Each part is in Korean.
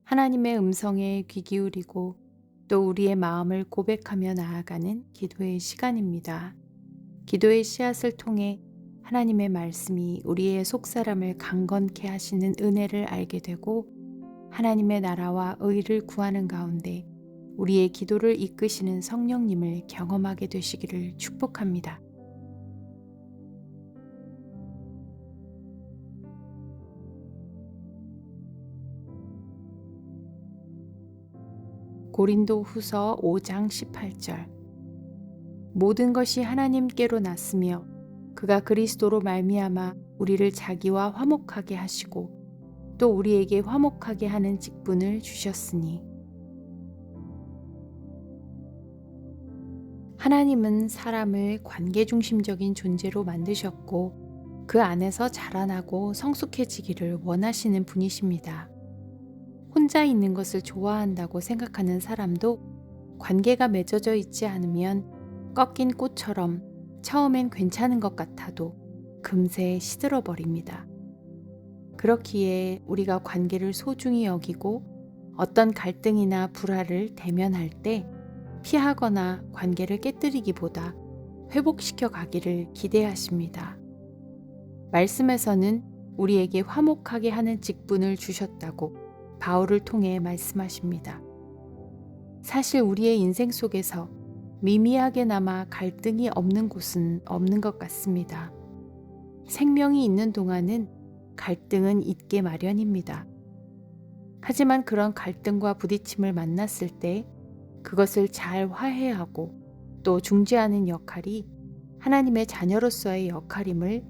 하나님의 음성에 귀 기울이고 또 우리의 마음을 고백하며 나아가는 기도의 시간입니다. 기도의 씨앗을 통해 하나님의 말씀이 우리의 속사람을 강건케 하시는 은혜를 알게 되고 하나님의 나라와 의를 구하는 가운데 우리의 기도를 이끄시는 성령님을 경험하게 되시기를 축복합니다. 고린도 후서 5장 18절. 모든 것이 하나님께로 났으며 그가 그리스도로 말미암아 우리를 자기와 화목하게 하시고 또 우리에게 화목하게 하는 직분을 주셨으니. 하나님은 사람을 관계 중심적인 존재로 만드셨고 그 안에서 자라나고 성숙해지기를 원하시는 분이십니다. 혼자 있는 것을 좋아한다고 생각하는 사람도 관계가 맺어져 있지 않으면 꺾인 꽃처럼 처음엔 괜찮은 것 같아도 금세 시들어 버립니다. 그렇기에 우리가 관계를 소중히 여기고 어떤 갈등이나 불화를 대면할 때 피하거나 관계를 깨뜨리기보다 회복시켜 가기를 기대하십니다. 말씀에서는 우리에게 화목하게 하는 직분을 주셨다고 바울을 통해 말씀하십니다. 사실 우리의 인생 속에서 미미하게나마 갈등이 없는 곳은 없는 것 같습니다. 생명이 있는 동안은 갈등은 있게 마련입니다. 하지만 그런 갈등과 부딪힘을 만났을 때 그것을 잘 화해하고 또 중재하는 역할이 하나님의 자녀로서의 역할임을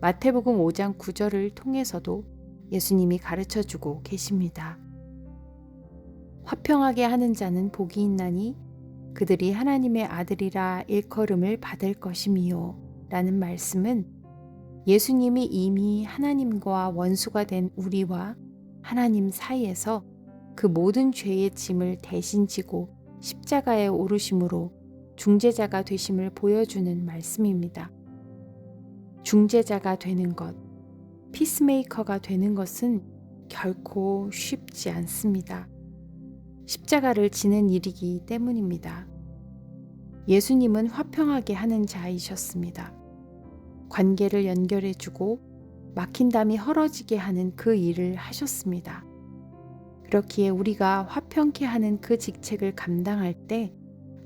마태복음 5장 9절을 통해서도 예수님이 가르쳐주고 계십니다. 화평하게 하는 자는 복이 있나니 그들이 하나님의 아들이라 일컬음을 받을 것임이요 라는 말씀은 예수님이 이미 하나님과 원수가 된 우리와 하나님 사이에서 그 모든 죄의 짐을 대신 지고 십자가에 오르심으로 중재자가 되심을 보여주는 말씀입니다. 중재자가 되는 것, 피스메이커가 되는 것은 결코 쉽지 않습니다. 십자가를 지는 일이기 때문입니다. 예수님은 화평하게 하는 자이셨습니다. 관계를 연결해주고 막힌 담이 헐어지게 하는 그 일을 하셨습니다. 그렇기에 우리가 화평케 하는 그 직책을 감당할 때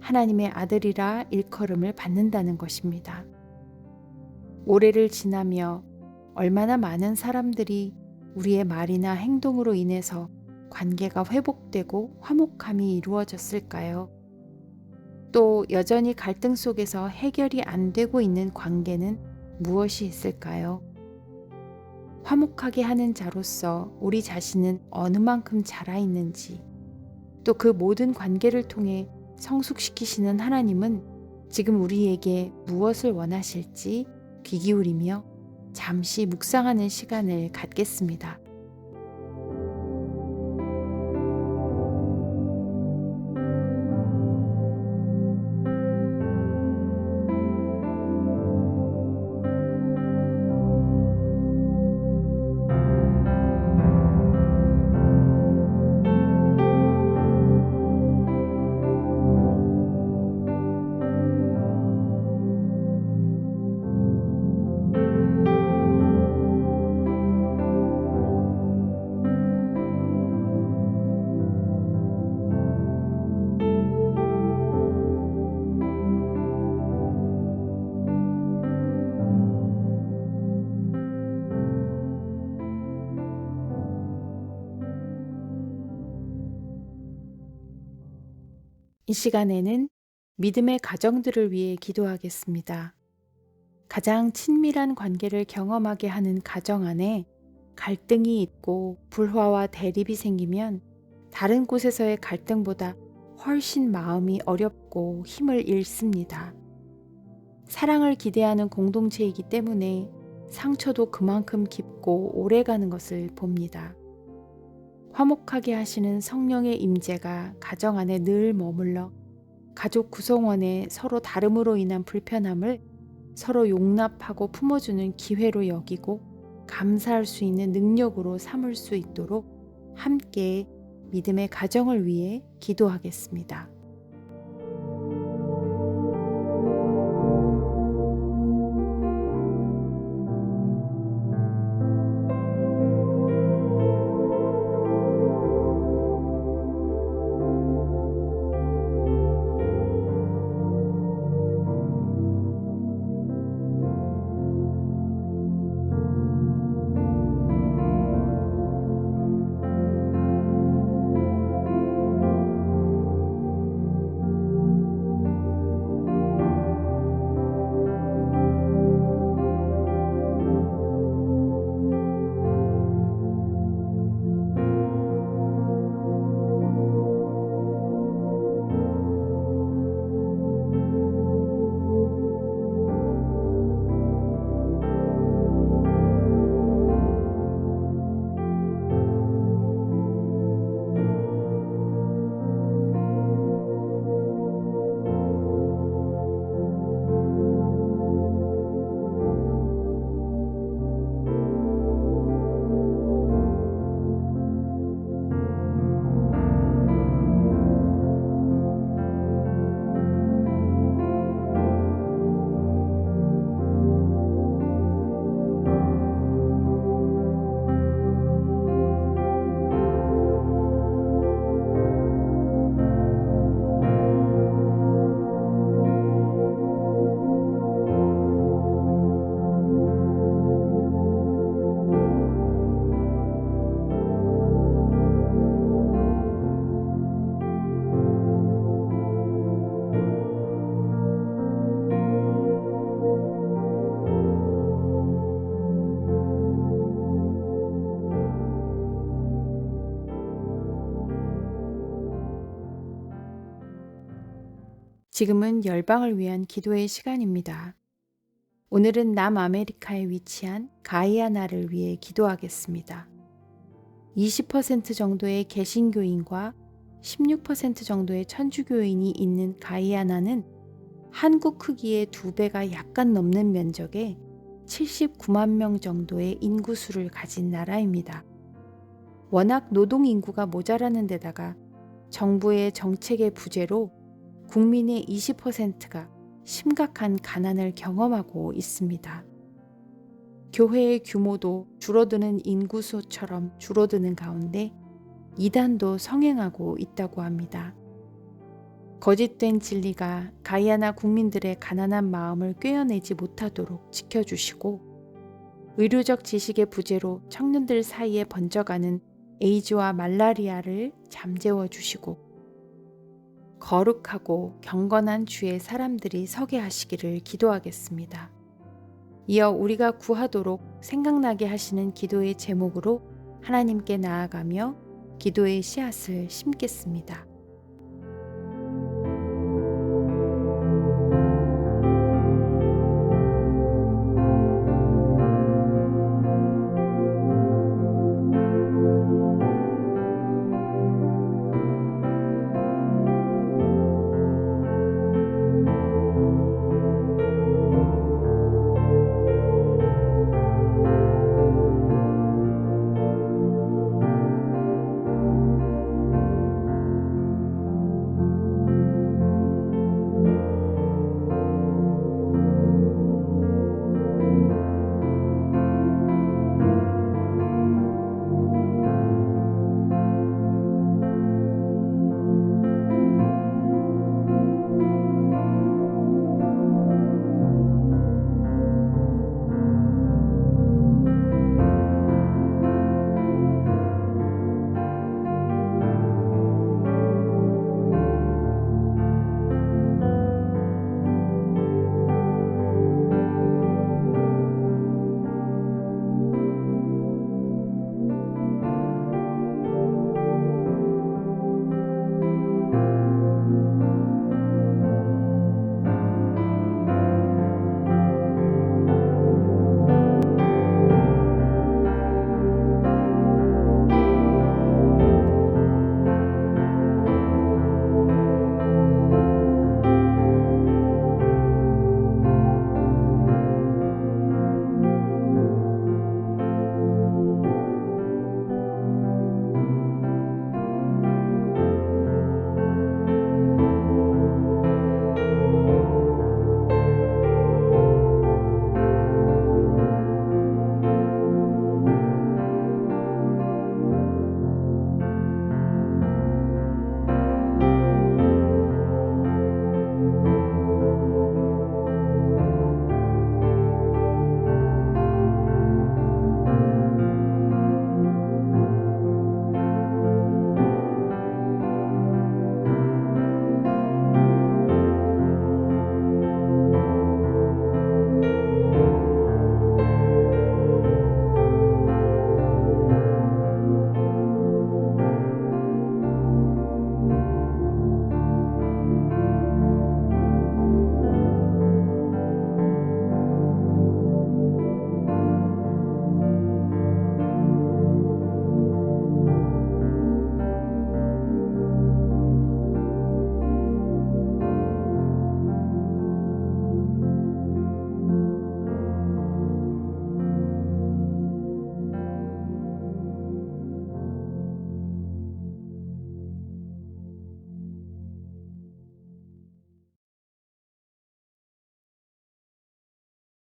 하나님의 아들이라 일컬음을 받는다는 것입니다. 오래를 지나며 얼마나 많은 사람들이 우리의 말이나 행동으로 인해서 관계가 회복되고 화목함이 이루어졌을까요? 또 여전히 갈등 속에서 해결이 안 되고 있는 관계는 무엇이 있을까요? 화목하게 하는 자로서 우리 자신은 어느 만큼 자라 있는지, 또 그 모든 관계를 통해 성숙시키시는 하나님은 지금 우리에게 무엇을 원하실지 귀 기울이며 잠시 묵상하는 시간을 갖겠습니다. 이 시간에는 믿음의 가정들을 위해 기도하겠습니다. 가장 친밀한 관계를 경험하게 하는 가정 안에 갈등이 있고 불화와 대립이 생기면 다른 곳에서의 갈등보다 훨씬 마음이 어렵고 힘을 잃습니다. 사랑을 기대하는 공동체이기 때문에 상처도 그만큼 깊고 오래가는 것을 봅니다. 화목하게 하시는 성령의 임재가 가정 안에 늘 머물러 가족 구성원의 서로 다름으로 인한 불편함을 서로 용납하고 품어주는 기회로 여기고 감사할 수 있는 능력으로 삼을 수 있도록 함께 믿음의 가정을 위해 기도하겠습니다. 지금은 열방을 위한 기도의 시간입니다. 오늘은 남아메리카에 위치한 가이아나를 위해 기도하겠습니다. 20% 정도의 개신교인과 16% 정도의 천주교인이 있는 가이아나는 한국 크기의 2배가 약간 넘는 면적에 79만 명 정도의 인구수를 가진 나라입니다. 워낙 노동 인구가 모자라는 데다가 정부의 정책의 부재로 국민의 20%가 심각한 가난을 경험하고 있습니다. 교회의 규모도 줄어드는 인구수처럼 줄어드는 가운데 이단도 성행하고 있다고 합니다. 거짓된 진리가 가이아나 국민들의 가난한 마음을 꿰어내지 못하도록 지켜주시고, 의료적 지식의 부재로 청년들 사이에 번져가는 에이즈와 말라리아를 잠재워 주시고, 거룩하고 경건한 주의 사람들이 서게 하시기를 기도하겠습니다. 이어 우리가 구하도록 생각나게 하시는 기도의 제목으로 하나님께 나아가며 기도의 씨앗을 심겠습니다.